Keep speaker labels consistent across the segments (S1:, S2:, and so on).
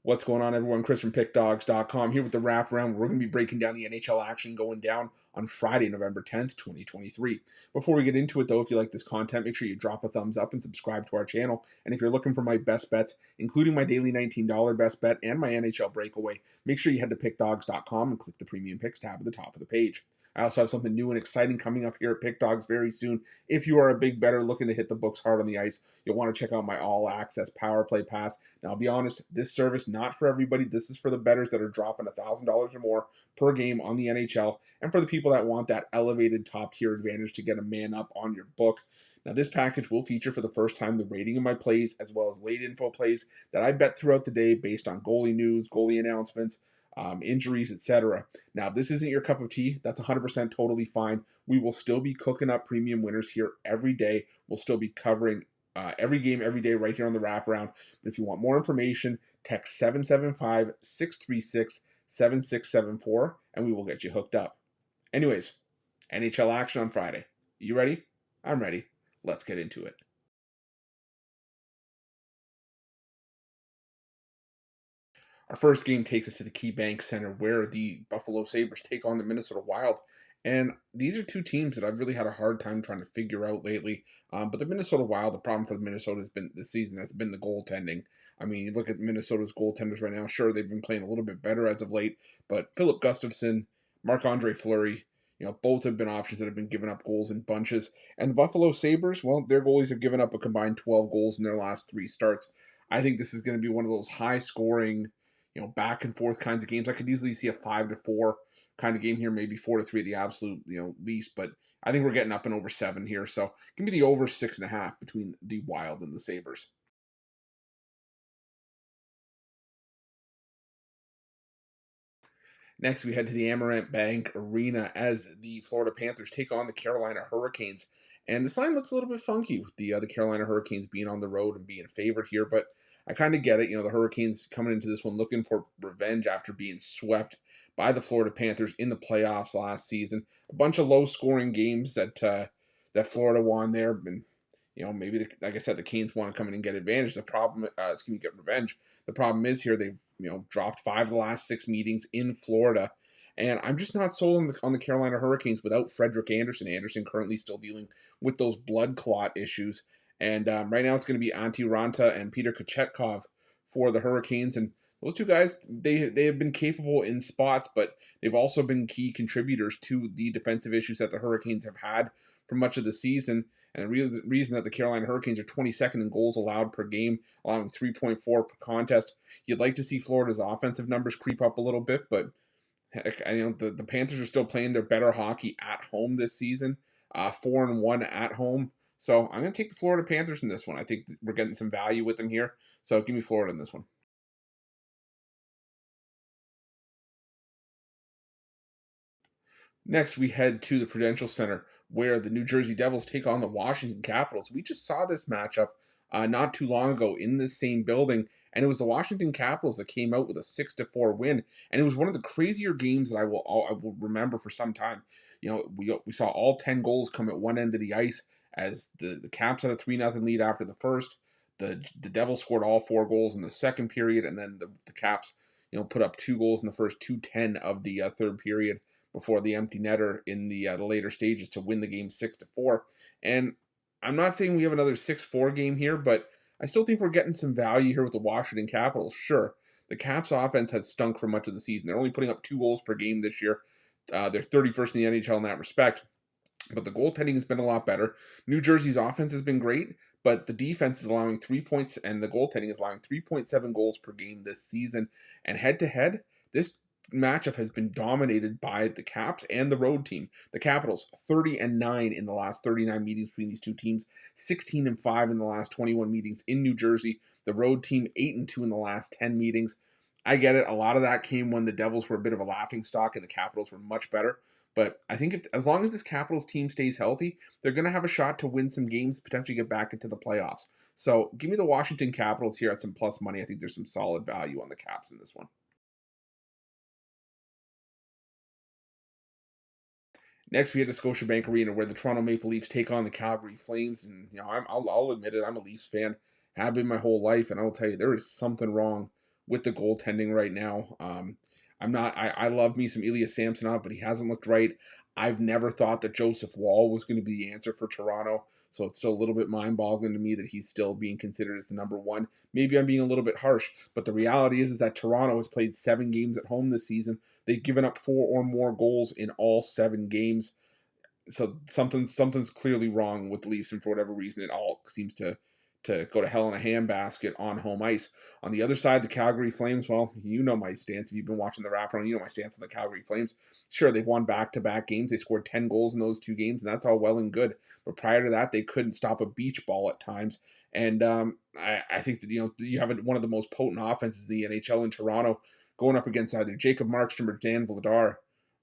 S1: What's going on, everyone? Chris from Pickdawgz.com here with the Wraparound. We're going to be breaking down the NHL action going down on Friday, November 10th, 2023. Before we get into it, though, if you like this content, make sure you drop a thumbs up and subscribe to our channel. And if you're looking for my best bets, including my daily $19 best bet and my NHL breakaway, make sure you head to Pickdawgz.com and click the Premium Picks tab at the top of the page. I also have something new and exciting coming up here at Pick Dawgz very soon. If you are a big bettor looking to hit the books hard on the ice, you'll want to check out my all-access Power Play Pass. Now, I'll be honest, this service not for everybody. This is for the bettors that are dropping $1,000 or more per game on the NHL, and for the people that want that elevated top-tier advantage to get a man up on your book. Now, this package will feature for the first time the rating of my plays as well as late info plays that I bet throughout the day based on goalie news, goalie announcements, injuries, etc. Now, if this isn't your cup of tea, that's 100% totally fine. We will still be cooking up premium winners here every day. We'll still be covering every game, every day right here on the Wraparound. But if you want more information, text 775-636-7674, and we will get you hooked up. Anyways, NHL action on Friday. You ready? I'm ready. Let's get into it. Our first game takes us to the KeyBank Center where the Buffalo Sabres take on the Minnesota Wild. And these are two teams that I've really had a hard time trying to figure out lately. But the Minnesota Wild, the problem for the Minnesota has been this season has been the goaltending. I mean, you look at Minnesota's goaltenders right now. Sure, they've been playing a little bit better as of late, but Philip Gustafson, Marc-Andre Fleury, both have been options that have been giving up goals in bunches. And the Buffalo Sabres, well, their goalies have given up a combined 12 goals in their last 3 starts. I think this is going to be one of those high-scoring, back and forth kinds of games. I could easily see a 5-4 kind of game here, maybe 4-3 at the absolute, least. But I think we're getting up and over 7 here. So give me the over 6.5 between the Wild and the Sabres. Next, we head to the Amerant Bank Arena as the Florida Panthers take on the Carolina Hurricanes. And this line looks a little bit funky with the Carolina Hurricanes being on the road and being favored here, but I kind of get it. The Hurricanes coming into this one looking for revenge after being swept by the Florida Panthers in the playoffs last season. A bunch of low-scoring games that Florida won there, and maybe like I said, the Canes want to come in and get advantage. The problem, get revenge. The problem is here they've dropped 5 of the last 6 meetings in Florida. And I'm just not sold on the Carolina Hurricanes without Frederik Andersen. Andersen currently still dealing with those blood clot issues. And right now it's going to be Antti Ranta and Peter Kochetkov for the Hurricanes. And those two guys, they have been capable in spots, but they've also been key contributors to the defensive issues that the Hurricanes have had for much of the season. And the reason that the Carolina Hurricanes are 22nd in goals allowed per game, allowing 3.4 per contest. You'd like to see Florida's offensive numbers creep up a little bit, but heck, the Panthers are still playing their better hockey at home this season, 4-1 at home. So I'm going to take the Florida Panthers in this one. I think we're getting some value with them here. So give me Florida in this one. Next, we head to the Prudential Center where the New Jersey Devils take on the Washington Capitals. We just saw this matchup not too long ago in this same building, and it was the Washington Capitals that came out with a 6-4 win, and it was one of the crazier games that I will remember for some time. We saw all 10 goals come at one end of the ice as the Caps had a 3-0 lead after the first. The Devils scored all 4 goals in the second period, and then the Caps put up 2 goals in the first 2:10 of the third period before the empty netter in the later stages to win the game 6-4. And I'm not saying we have another 6-4 game here, but I still think we're getting some value here with the Washington Capitals. Sure, the Caps offense has stunk for much of the season. They're only putting up 2 goals per game this year. They're 31st in the NHL in that respect. But the goaltending has been a lot better. New Jersey's offense has been great, but the defense is allowing 3 points, and the goaltending is allowing 3.7 goals per game this season. And head-to-head, this matchup has been dominated by the Caps and the road team. The Capitals 30-9 in the last 39 meetings between these two teams, 16-5 in the last 21 meetings in New Jersey. The road team 8-2 in the last 10 meetings. I get it. A lot of that came when the Devils were a bit of a laughingstock and the Capitals were much better. But I think as long as this Capitals team stays healthy, they're going to have a shot to win some games, potentially get back into the playoffs. So give me the Washington Capitals here at some plus money. I think there's some solid value on the Caps in this one. Next, we head to Scotiabank Arena where the Toronto Maple Leafs take on the Calgary Flames. And, I'll admit it, I'm a Leafs fan, have been my whole life. And I will tell you, there is something wrong with the goaltending right now. I love me some Ilya Samsonov, but he hasn't looked right. I've never thought that Joseph Wall was going to be the answer for Toronto, so it's still a little bit mind-boggling to me that he's still being considered as the number one. Maybe I'm being a little bit harsh, but the reality is that Toronto has played 7 games at home this season. They've given up 4 or more goals in all 7 games. So something's clearly wrong with the Leafs, and for whatever reason, it all seems to go to hell in a handbasket on home ice. On the other side, the Calgary Flames, well, you know my stance. If you've been watching the Wraparound, you know my stance on the Calgary Flames. Sure, they've won back-to-back games. They scored 10 goals in those 2 games, and that's all well and good. But prior to that, they couldn't stop a beach ball at times. And I think that you have one of the most potent offenses in the NHL in Toronto going up against either Jacob Markstrom or Dan Vladar.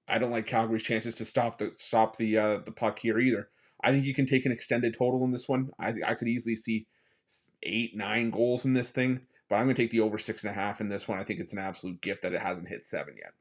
S1: I don't like Calgary's chances to stop the puck here either. I think you can take an extended total in this one. I could easily see 8, 9 goals in this thing, but I'm going to take the over 6.5 in this one. I think it's an absolute gift that it hasn't hit 7 yet.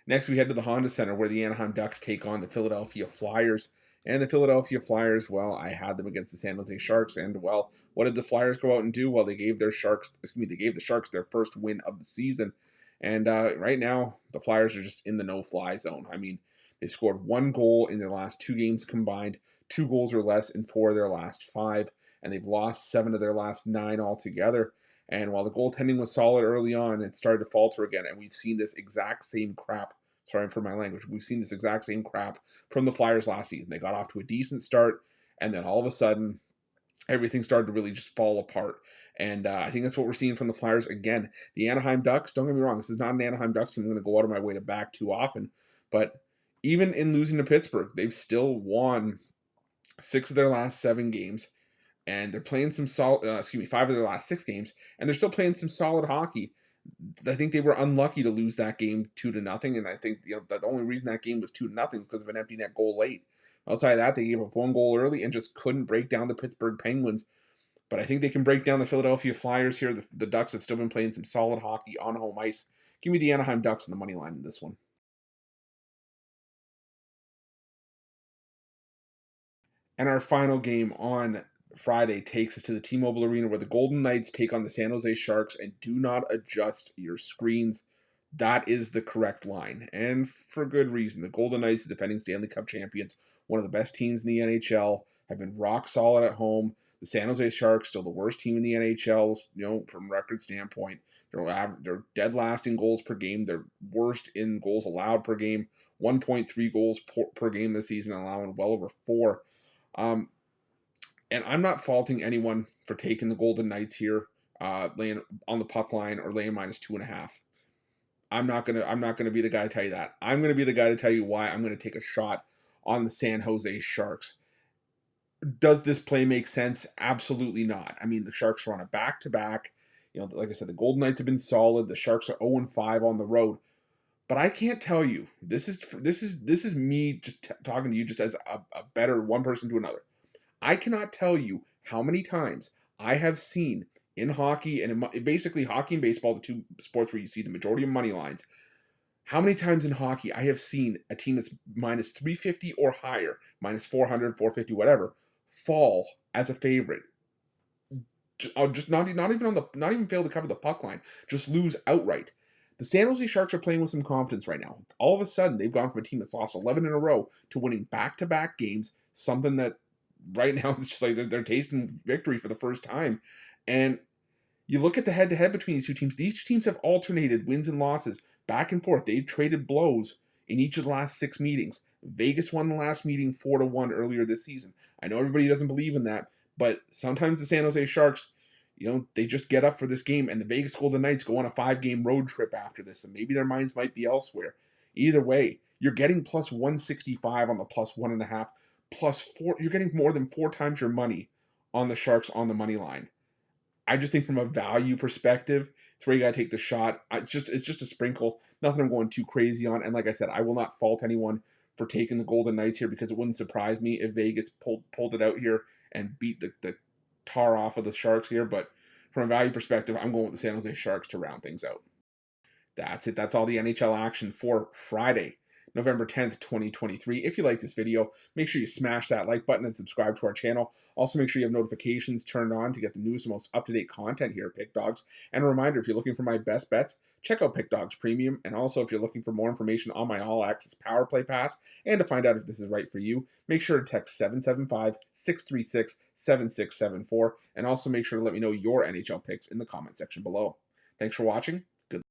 S1: Next, we head to the Honda Center where the Anaheim Ducks take on the Philadelphia Flyers. And the Philadelphia Flyers, well, I had them against the San Jose Sharks, and well, what did the Flyers go out and do? Well, they gave the Sharks their first win of the season. And right now, the Flyers are just in the no-fly zone. I mean, they scored 1 goal in their last 2 games combined, 2 goals or less in 4 of their last 5, and they've lost 7 of their last 9 altogether. And while the goaltending was solid early on, it started to falter again, and we've seen this exact same crap. Sorry for my language. We've seen this exact same crap from the Flyers last season. They got off to a decent start, and then all of a sudden, everything started to really just fall apart. And I think that's what we're seeing from the Flyers again. The Anaheim Ducks, don't get me wrong, this is not an Anaheim Ducks team I'm going to go out of my way to back too often. But even in losing to Pittsburgh, they've still won 6 of their last 7 games. And they're playing some solid, 5 of their last 6 games. And they're still playing some solid hockey. I think they were unlucky to lose that game 2-0, and I think the only reason that game was 2-0 was because of an empty net goal late. Outside of that, they gave up 1 goal early and just couldn't break down the Pittsburgh Penguins. But I think they can break down the Philadelphia Flyers here. The Ducks have still been playing some solid hockey on home ice. Give me the Anaheim Ducks on the money line in this one. And our final game on Friday takes us to the T-Mobile Arena where the Golden Knights take on the San Jose Sharks, and do not adjust your screens. That is the correct line, and for good reason. The Golden Knights, the defending Stanley Cup champions, one of the best teams in the NHL, have been rock solid at home. The San Jose Sharks, still the worst team in the NHL, from record standpoint. They're dead last in goals per game. They're worst in goals allowed per game. 1.3 goals per game this season, allowing well over 4. And I'm not faulting anyone for taking the Golden Knights here, laying on the puck line or laying -2.5. I'm not gonna be the guy to tell you that. I'm gonna be the guy to tell you why I'm gonna take a shot on the San Jose Sharks. Does this play make sense? Absolutely not. I mean, the Sharks are on a back-to-back. Like I said, the Golden Knights have been solid. The Sharks are 0-5 on the road. But I can't tell you. This is me just talking to you just as a better one person to another. I cannot tell you how many times I have seen in hockey and basically hockey and baseball, the 2 sports where you see the majority of money lines. How many times in hockey I have seen a team that's -350 or higher, -400, 450, whatever, fall as a favorite. Just not even fail to cover the puck line, just lose outright. The San Jose Sharks are playing with some confidence right now. All of a sudden, they've gone from a team that's lost 11 in a row to winning back-to-back games, something that right now it's just like they're tasting victory for the first time. And you look at the head-to-head between these 2 teams. These 2 teams have alternated wins and losses back and forth. They've traded blows in each of the last 6 meetings. Vegas won the last meeting 4-1 earlier this season. I know everybody doesn't believe in that, but sometimes the San Jose Sharks, they just get up for this game, and the Vegas Golden Knights go on a 5-game road trip after this, and maybe their minds might be elsewhere. Either way, you're getting plus 165 on the plus 1.5, plus 4. You're getting more than 4 times your money on the Sharks on the money line. I just think from a value perspective, it's where you got to take the shot. It's just a sprinkle. Nothing I'm going too crazy on. And like I said, I will not fault anyone for taking the Golden Knights here, because it wouldn't surprise me if Vegas pulled it out here and beat the tar off of the Sharks here. But from a value perspective, I'm going with the San Jose Sharks to round things out. That's it. That's all the NHL action for Friday. November 10th, 2023. If you like this video, make sure you smash that like button and subscribe to our channel. Also, make sure you have notifications turned on to get the newest and most up-to-date content here at Pick Dawgz. And a reminder, if you're looking for my best bets, check out Pick Dawgz Premium. And also, if you're looking for more information on my all-access Power Play Pass and to find out if this is right for you, make sure to text 775-636-7674. And also make sure to let me know your NHL picks in the comment section below. Thanks for watching.